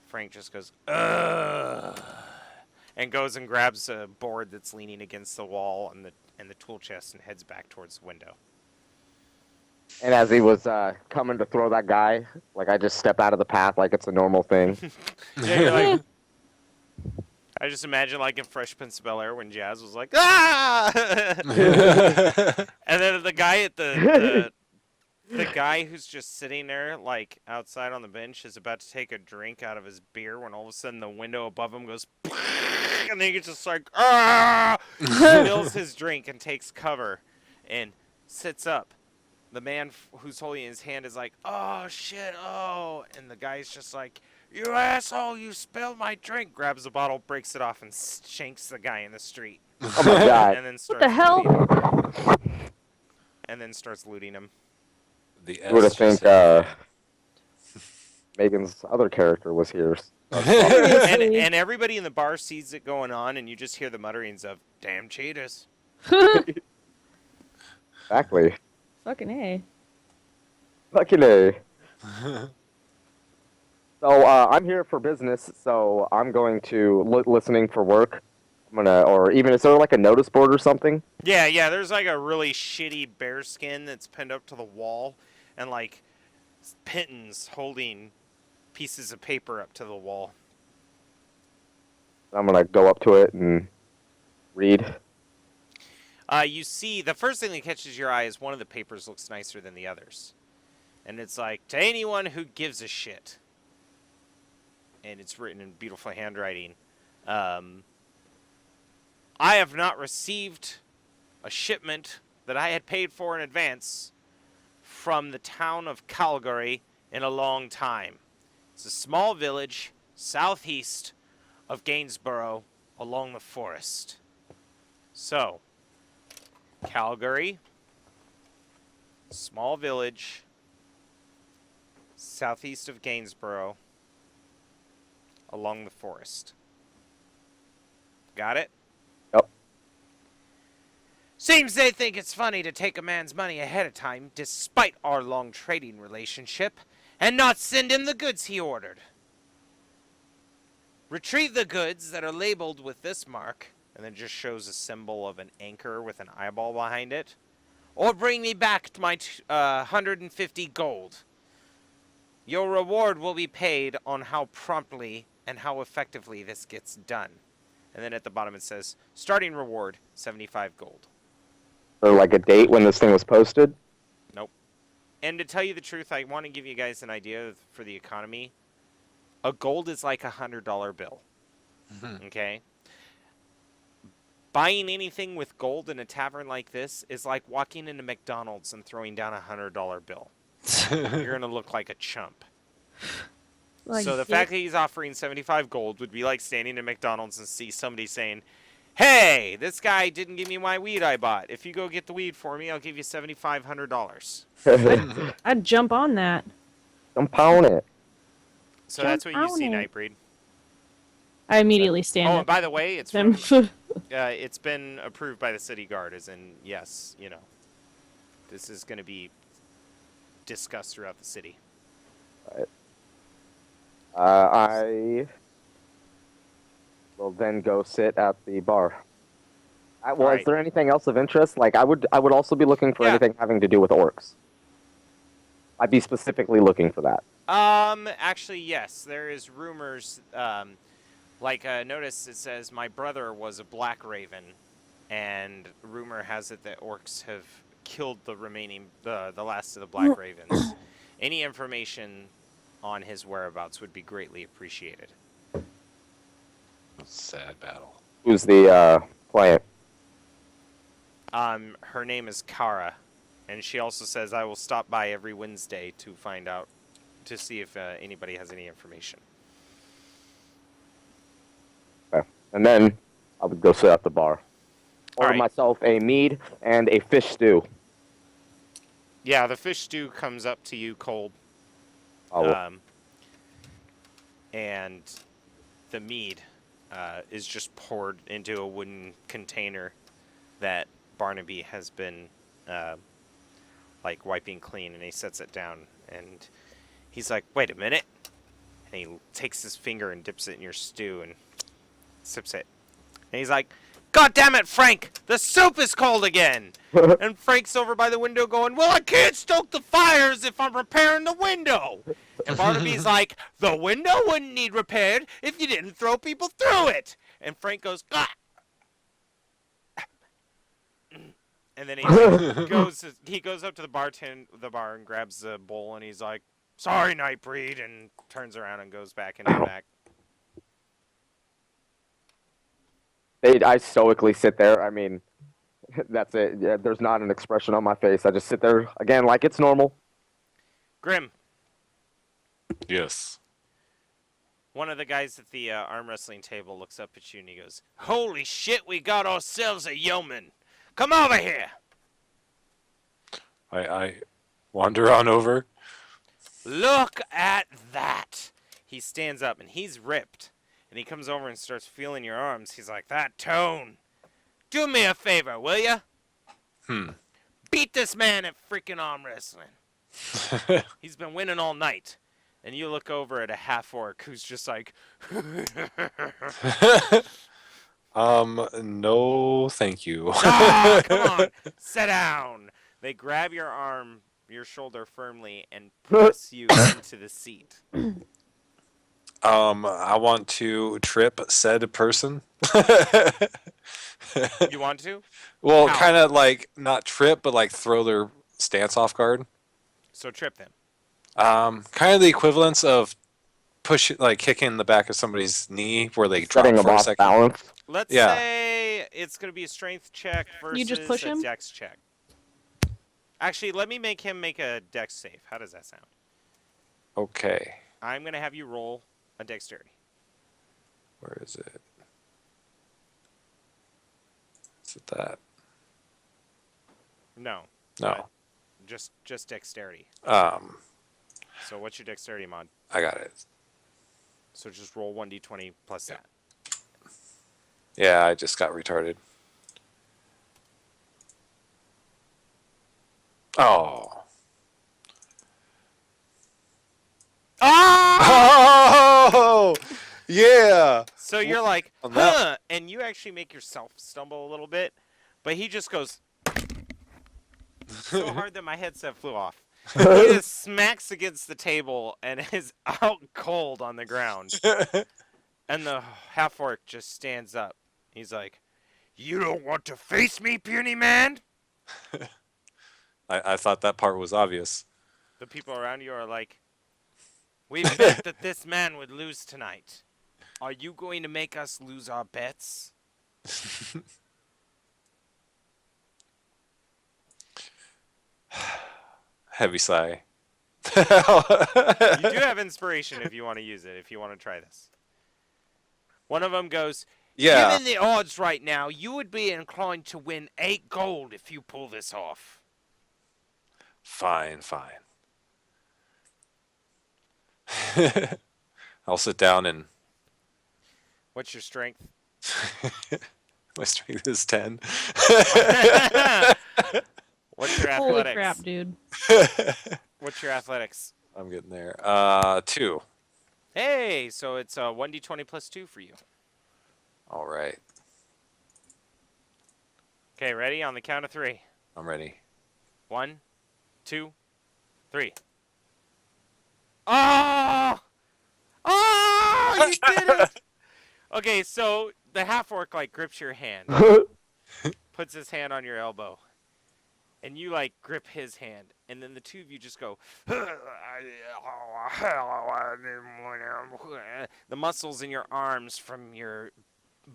Frank just goes, ugh, and goes and grabs a board that's leaning against the wall and the tool chest and heads back towards the window. And as he was coming to throw that guy, like I just step out of the path like it's a normal thing. Yeah, you're like, I just imagine like in Fresh Prince of Bel-Air when Jazz was like, ah! And then the guy at the guy who's just sitting there like outside on the bench is about to take a drink out of his beer when all of a sudden the window above him goes, and then he's just like, ah! Spills his drink and takes cover and sits up. The man who's holding his hand is like, oh shit, oh, and the guy's just like, you asshole, you spilled my drink. Grabs the bottle, breaks it off, and shanks the guy in the street. Oh my god. And then What starts the hell? looting him. And then starts looting him. The You would have S think Megan's other character was here. And everybody in the bar sees it going on, and you just hear the mutterings of, damn cheaters. Exactly. Fucking A. Luckily. So I'm here for business, so I'm going to listening for work. I'm gonna, or even is there like a notice board or something? Yeah, there's like a really shitty bear skin that's pinned up to the wall, and like pittons holding pieces of paper up to the wall. I'm gonna go up to it and read. You see, the first thing that catches your eye is one of the papers looks nicer than the others. And it's like, to anyone who gives a shit. And it's written in beautiful handwriting. I have not received a shipment that I had paid for in advance from the town of Calgary in a long time. It's a small village southeast of Gainsborough along the forest. So, Calgary, small village, southeast of Gainsborough, along the forest. Got it? Yep. Seems they think it's funny to take a man's money ahead of time, despite our long trading relationship, and not send him the goods he ordered. Retrieve the goods that are labeled with this mark, and then just shows a symbol of an anchor with an eyeball behind it, or bring me back to my 150 gold. Your reward will be paid on how promptly and how effectively this gets done. And then at the bottom it says, starting reward, 75 gold. Or like a date when this thing was posted? Nope. And to tell you the truth, I want to give you guys an idea for the economy. A gold is like a $100 bill. Mm-hmm. Okay? Buying anything with gold in a tavern like this is like walking into McDonald's and throwing down a $100 bill. You're going to look like a chump. Like, So the fact that he's offering 75 gold would be like standing in McDonald's and see somebody saying, hey, this guy didn't give me my weed I bought. If you go get the weed for me, I'll give you $7,500. I'd jump on that. Don't pound it. So that's what you see, Jump on it. Nightbreed. I immediately stand Oh, up. and by the way, it's Them. it's been approved by the city guard, as in, yes, you know, this is going to be discussed throughout the city. I will then go sit at the bar. Well, Alright. is there anything else of interest? Like, I would also be looking for Yeah. anything having to do with orcs. I'd be specifically looking for that. Actually, yes, there is rumors, notice it says, my brother was a black raven, and rumor has it that orcs have killed the last of the Black Ravens. Any information on his whereabouts would be greatly appreciated. Sad battle. Who's the client? Her name is Kara, and she also says I will stop by every Wednesday to find out, to see if anybody has any information. Okay. And then I would go sit at the bar. Order Alright. myself a mead and a fish stew. Yeah, the fish stew comes up to you cold. Oh, And the mead is just poured into a wooden container that Barnaby has been like wiping clean, and he sets it down, and he's like, "Wait a minute!" And he takes his finger and dips it in your stew and sips it. And he's like, "God damn it, Frank! The soup is cold again!" And Frank's over by the window going, "Well, I can't stoke the fires if I'm repairing the window." And Barnaby's like, "The window wouldn't need repaired if you didn't throw people through it." And Frank goes, "Ah!" And then he goes up to the bar and grabs a bowl, and he's like, "Sorry, Nightbreed," and turns around and goes back into the back. I stoically sit there. I mean, that's it. Yeah, there's not an expression on my face. I just sit there again like it's normal. Grim, Yes. one of the guys at the arm wrestling table, looks up at you and he goes, "Holy shit, we got ourselves a yeoman. Come over here." I wander on over. Look at that. He stands up and he's ripped. And he comes over and starts feeling your arms. He's like, "That tone. Do me a favor, will ya? Beat this man at freaking arm wrestling. He's been winning all night." And you look over at a half-orc who's just like, No, thank you. "Ah, come on, sit down." They grab your arm, your shoulder firmly, and press you into the seat. I want to trip said person. You want to? Well, How? kind of like not trip, but like throw their stance off guard. So trip them. Kind of the equivalence of kicking the back of somebody's knee where they drop Setting them for a off second. balance. Let's Yeah. say it's going to be a strength check versus You just push a him? dex check. Actually, let me make him make a dex save. How does that sound? Okay, I'm going to have you roll a dexterity. where is it? Is it that? No. No. Just dexterity. So what's your dexterity mod? I got it. So just roll 1d20 plus that. Yeah, I just got retarded. Oh. Ah! Oh! Yeah! So you're like, On that- "Huh," and you actually make yourself stumble a little bit, but he just goes so hard that my headset flew off. He just smacks against the table and is out cold on the ground. And the half-orc just stands up. He's like, "You don't want to face me, puny man?" I thought that part was obvious. The people around you are like, "We bet that this man would lose tonight. Are you going to make us lose our bets?" Heavy sigh. You do have inspiration if you want to use it, if you want to try this. One of them goes, Yeah. "Given the odds right now, you would be inclined to win 8 gold if you pull this off." Fine. I'll sit down and What's your strength? my strength is 10. What's your Holy athletics? crap, dude. What's your athletics? I'm getting there. 2. Hey, so it's 1d20 plus 2 for you. All right. Okay, ready? On the count of 3. I'm ready. 1, 2, 3. Oh! Oh! You did it! Okay, so the half-orc, like, grips your hand. Puts his hand on your elbow. and you like grip his hand, and then the two of you just go. The muscles in your arms from your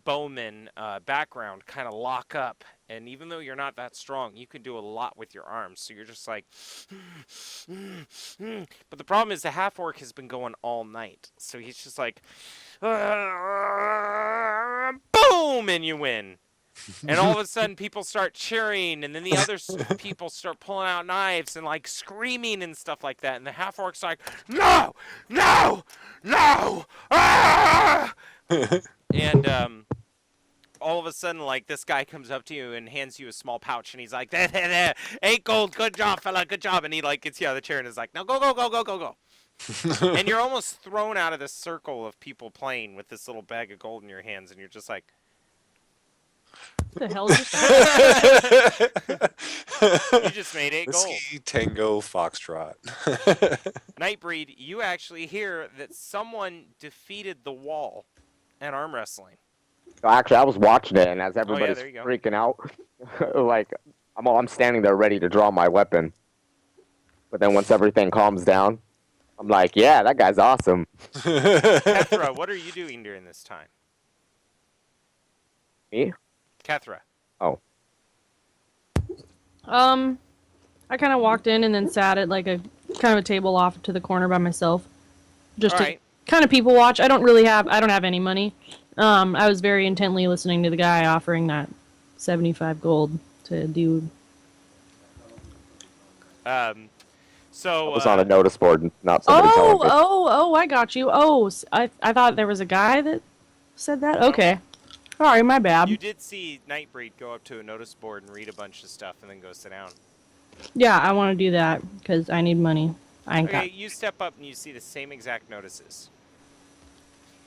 bowman background kind of lock up, and even though you're not that strong, you can do a lot with your arms. So you're just like, but the problem is the half orc has been going all night, so he's just like, boom, and you win. And all of a sudden, people start cheering, and then the other people start pulling out knives and like screaming and stuff like that. And the half orc's like, no, no, no, ah! And all of a sudden, like, this guy comes up to you and hands you a small pouch, and he's like, there, 8 gold, good job, fella, good job. And he like gets you out of the chair and is like, now go, go, go, go, go, go. And you're almost thrown out of this circle of people playing with this little bag of gold in your hands, and you're just like, What the hell is this? you just made 8 gold. Whiskey Tango Foxtrot. Nightbreed, you actually hear that someone defeated the wall at arm wrestling. Actually, I was watching it, and as everybody's there you go. freaking out, like I'm standing there ready to draw my weapon. But then once everything calms down, I'm like, yeah, that guy's awesome. Kethra, what are you doing during this time? Me? Kethra. Oh. I kind of walked in and then sat at like a kind of a table off to the corner by myself, just to Alright. kind of people watch. I don't have any money. I was very intently listening to the guy offering that 75 gold to do. So I was on a notice board, not somebody telling me. I got you. I thought there was a guy that said that. Okay. Sorry, my bad. you did see Nightbreed go up to a notice board and read a bunch of stuff and then go sit down. Yeah, I want to do that because I need money. I ain't Okay, got. you step up and you see the same exact notices.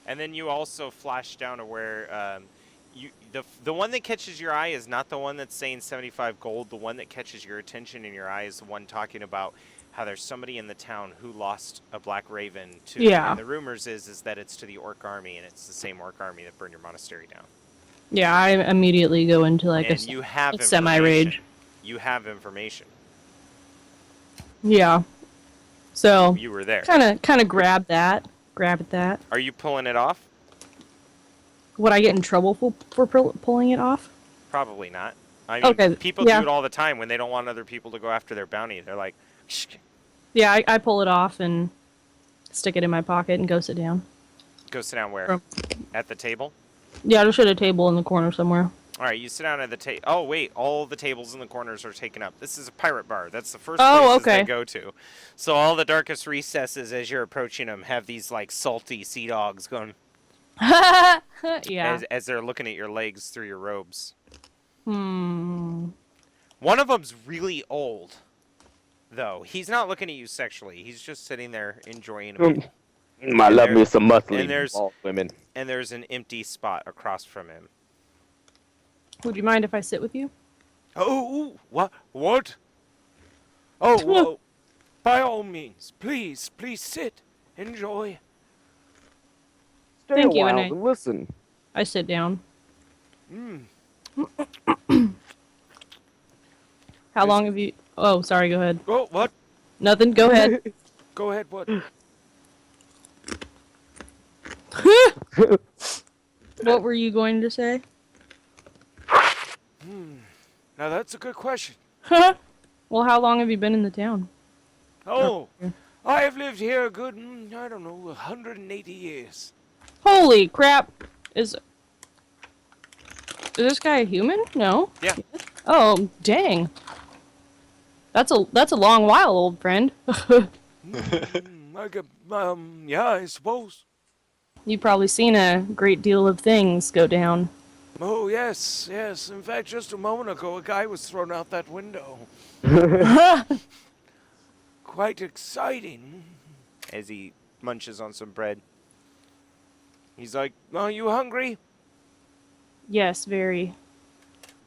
And then you also flash down to where the one that catches your eye is not the one that's saying 75 gold. The one that catches your attention in your eye is the one talking about how there's somebody in the town who lost a black raven to. Yeah. And the rumors is that it's to the orc army, and it's the same orc army that burned your monastery down. Yeah, I immediately go into like And you have a semi-rage. You have information. Yeah. So You were there. kind of grab at that. Are you pulling it off? Would I get in trouble for pulling it off? Probably not. I mean, Okay, people yeah. do it all the time when they don't want other people to go after their bounty. They're like, "Shh." Yeah, I pull it off and stick it in my pocket and go sit down. Go sit down where? From- At the table? Yeah, just at a table in the corner somewhere. All right, you sit down at the table. Oh, wait, all the tables in the corners are taken up. This is a pirate bar. That's the first Oh, places okay. they go to. So all the darkest recesses as you're approaching them have these, like, salty sea dogs going Yeah. as they're looking at your legs through your robes. Hmm. One of them's really old, though. He's not looking at you sexually. He's just sitting there enjoying a meal. I love me some muscly and there's- bald women. And there's an empty spot across from him. Would you mind if I sit with you? Oh, what? What? Oh, well, by all means, please sit, enjoy. Stay Thank a you, while and and listen. I sit down. Mm. How long have you... Oh, sorry, go ahead. Oh, what? Nothing, go ahead. Go ahead, what? What were you going to say? Now that's a good question. Well, how long have you been in the town? Oh, I have lived here a good, I don't know, 180 years. Holy crap! Is this guy a human? No. Yeah. Oh, dang. That's a long while, old friend. Yeah, I suppose. You've probably seen a great deal of things go down. Oh, yes. In fact, just a moment ago, a guy was thrown out that window. Quite exciting. As he munches on some bread. He's like, are you hungry? Yes, very.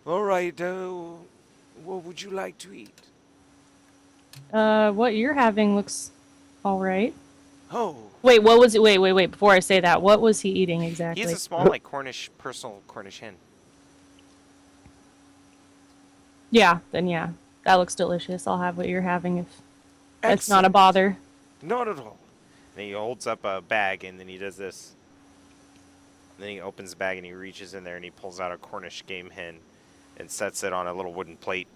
All right, what would you like to eat? What you're having looks all right. Oh, Wait, what was it? Wait. Before I say that, what was he eating exactly? he's a small, like, personal Cornish hen. Yeah, then yeah. That looks delicious. I'll have what you're having if it's not a Excellent. bother. Not at all. And he holds up a bag, and then he does this. And then he opens the bag, and he reaches in there, and he pulls out a Cornish game hen and sets it on a little wooden plate.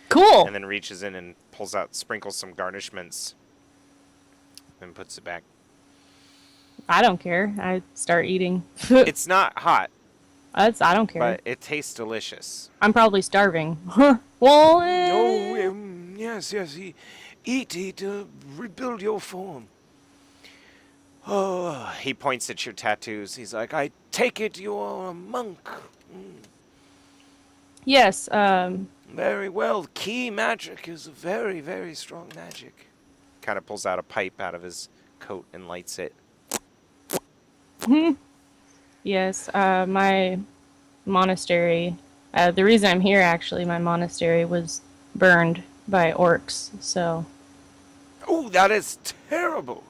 Cool. And then reaches in and sprinkles some garnishments, and puts it back. I don't care. I start eating. It's not hot, I don't care. but it tastes delicious. I'm probably starving. Well, Oh, yes, yes. Eat, rebuild your form. Oh, he points at your tattoos. He's like, I take it you're a monk. yes. Very well. Key magic is a very, very strong magic. Kind of pulls out a pipe out of his coat and lights it. Yes. My monastery. The reason I'm here, actually, my monastery was burned by orcs. So. Oh, that is terrible.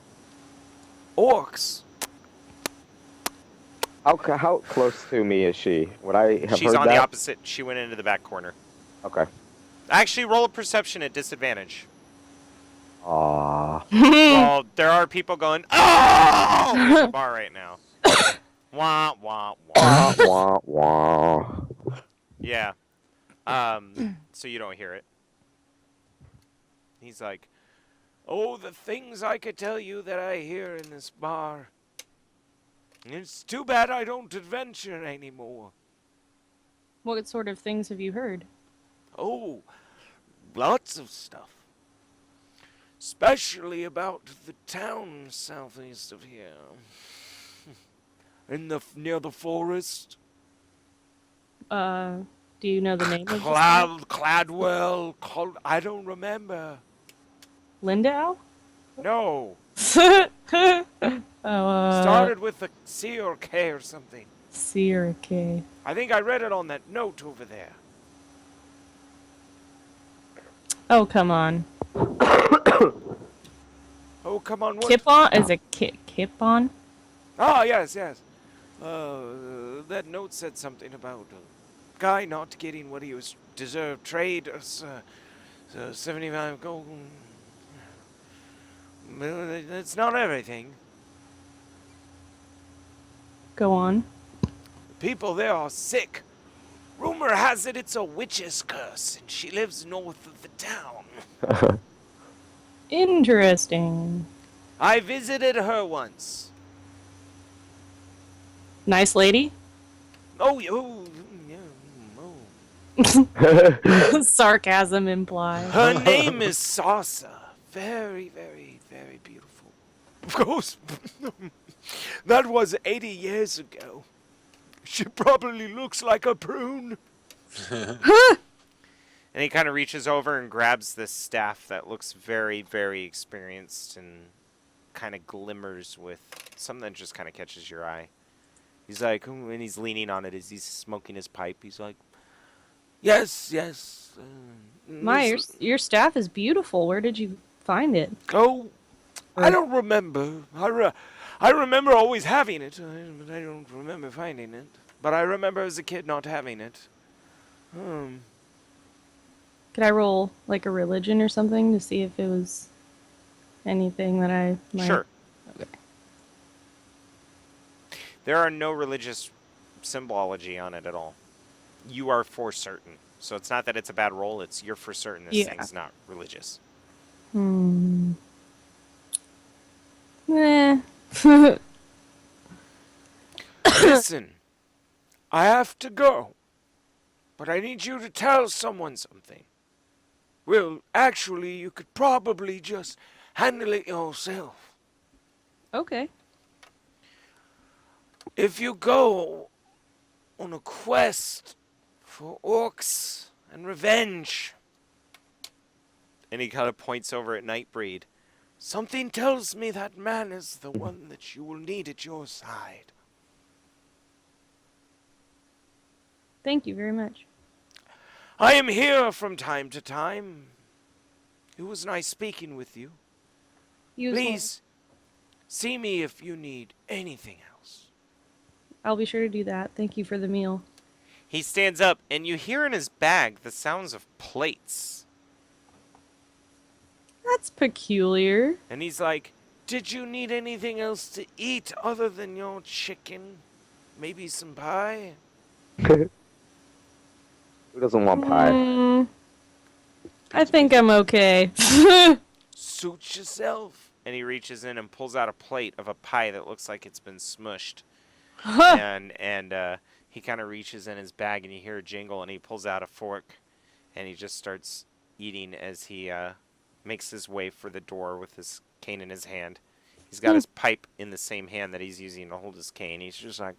Orcs. How close to me is she? Would I have She's heard on that? the opposite. She went into the back corner. Okay. Actually, roll a perception at disadvantage. Aww. Well, there are people going, oh! There's a bar right now. Wah, wah, wah. Wah, wah. Yeah. So you don't hear it. He's like, oh, the things I could tell you that I hear in this bar. It's too bad I don't adventure anymore. What sort of things have you heard? Oh, lots of stuff. Especially about the town southeast of here. Near the forest. Do you know the name of the Cladwell, I don't remember. Lindau? No. Oh, Started with a C or K or something. C or a K. I think I read it on that note over there. Oh, come on. Oh, come on. What? Kipon? Is it Kipon? Ah, yes, yes. That note said something about a guy not getting what he was deserved. Trade us 75 gold. It's not everything. Go on. The people there are sick. Rumor has it it's a witch's curse, and she lives north of the town. Interesting. I visited her once. Nice lady? Oh, oh. Sarcasm implied. Her name is Sasa. Very, very, very beautiful. Of course, that was 80 years ago. She probably looks like a prune. And he kind of reaches over and grabs this staff that looks very, very experienced and kind of glimmers with something that just kind of catches your eye. He's like, and he's leaning on it as he's smoking his pipe. He's like, yes, yes. Your staff is beautiful. Where did you find it? Oh, I don't remember. I remember always having it, but I don't remember finding it. But I remember as a kid not having it. Could I roll like a religion or something to see if it was anything that I might... Sure. Okay. There are no religious symbology on it at all. You are for certain. So it's not that it's a bad roll, it's you're for certain this thing's not religious. Eh. Listen, I have to go. But I need you to tell someone something. Well, actually, you could probably just handle it yourself. Okay. If you go on a quest for orcs and revenge, and he kind of points over at Nightbreed, something tells me that man is the one that you will need at your side. Thank you very much. I am here from time to time. It was nice speaking with you. You as well. Please, see me if you need anything else. I'll be sure to do that. Thank you for the meal. He stands up, and you hear in his bag the sounds of plates That's peculiar. And he's like, "Did you need anything else to eat other than your chicken? Maybe some pie?" Who doesn't want pie? I think I'm okay. Suit yourself. And he reaches in and pulls out a plate of a pie that looks like it's been smushed. and he kind of reaches in his bag, and you hear a jingle, and he pulls out a fork, and he just starts eating as he makes his way for the door with his cane in his hand. He's got his pipe in the same hand that he's using to hold his cane. He's just like,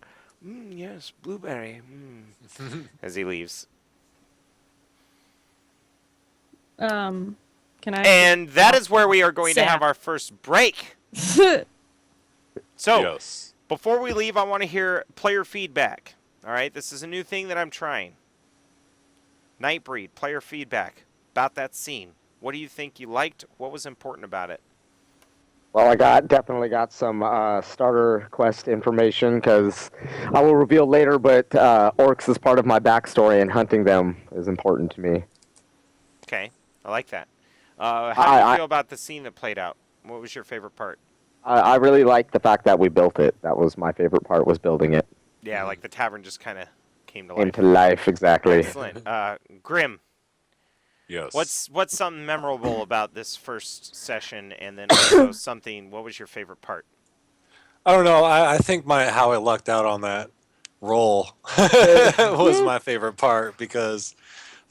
yes, blueberry, as he leaves. Can I? And that is where we are going to have our first break. So, Yes. before we leave, I want to hear player feedback. All right, this is a new thing that I'm trying. Nightbreed, player feedback about that scene. What do you think you liked? What was important about it? Well, I definitely got some starter quest information because I will reveal later, but orcs is part of my backstory, and hunting them is important to me. Okay, I like that. How do you feel about the scene that played out? What was your favorite part? I really like the fact that we built it. That was my favorite part, was building it. Yeah, like the tavern just kind of came to life. Into life, exactly. Excellent. Grim, Yes. what's something memorable about this first session, and then also something? What was your favorite part? I don't know. I think how I lucked out on that roll was my favorite part because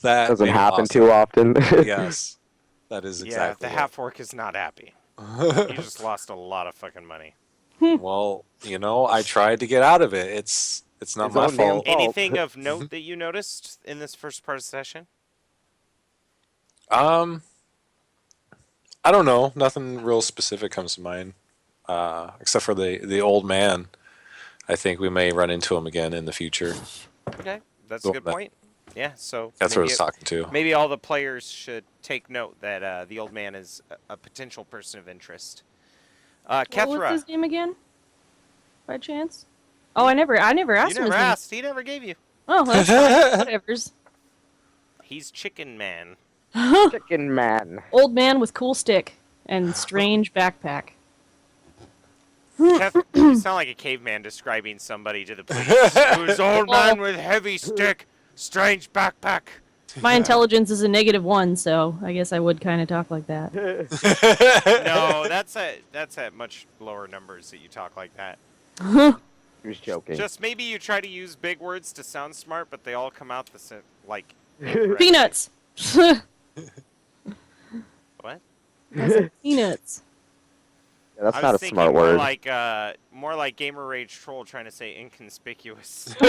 that Doesn't made it happen awesome. too often. Yes, that is exactly. Yeah, the it. half orc is not happy. You just lost a lot of fucking money. Well, I tried to get out of it. It's not His my own damn fault. fault. Anything of note that you noticed in this first part of the session? I don't know. Nothing real specific comes to mind, except for the old man. I think we may run into him again in the future. Okay, that's a good point. Yeah, so That's what I was talking to. maybe all the players should take note that the old man is a potential person of interest. What was Kethra, his name again? By chance? Oh, I never asked you him his never name. asked. He never gave you. Oh, that's fine. Whatever's. He's Chicken Man. Chicken man. Old man with cool stick and strange backpack. Keth, you sound like a caveman describing somebody to the police. Who's old man with heavy stick, strange backpack. My intelligence is a -1, so I guess I would kind of talk like that. No, that's at much lower numbers that you talk like that. He was joking. Just maybe you try to use big words to sound smart, but they all come out the same, like Peanuts. What? I said peanuts. Yeah, that's I not was a thinking smart more word. like Gamer Rage Troll trying to say inconspicuous. or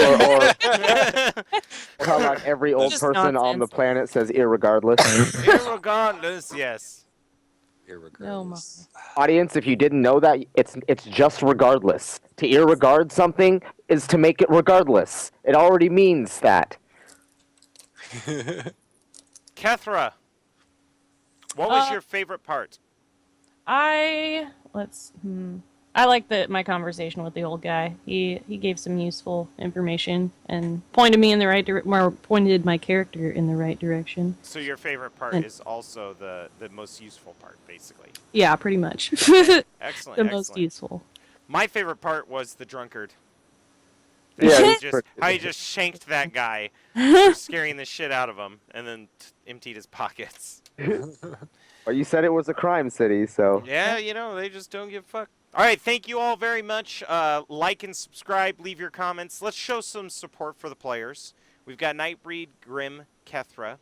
how about every old Just person on nonsense. the planet says irregardless. Irregardless, yes. Irregardless. Audience, if you didn't know that, it's just regardless. To irregard something is to make it regardless. It already means that. Kethra, what was your favorite part? I like my conversation with the old guy. He gave some useful information and pointed me in the right pointed my character in the right direction. So your favorite part And- is also the most useful part, basically. Yeah, pretty much. Excellent. The most excellent. useful. My favorite part was the drunkard. Yeah, How he just shanked that guy, for scaring the shit out of him, and then emptied his pockets. Well, you said it was a crime city, so. Yeah, they just don't give a fuck. All right, thank you all very much. Like and subscribe, leave your comments. Let's show some support for the players. We've got Nightbreed, Grim, Kethra,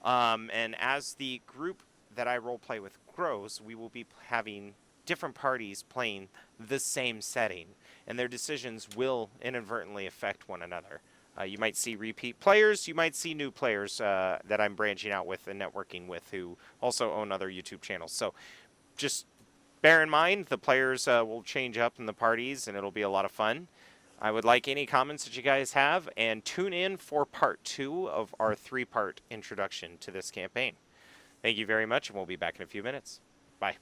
and as the group that I roleplay with grows, we will be having different parties playing the same setting, and their decisions will inadvertently affect one another. You might see repeat players, you might see new players that I'm branching out with and networking with who also own other YouTube channels. So just bear in mind the players will change up in the parties and it'll be a lot of fun. I would like any comments that you guys have, and tune in for part 2 of our 3-part introduction to this campaign. Thank you very much, and we'll be back in a few minutes. Bye.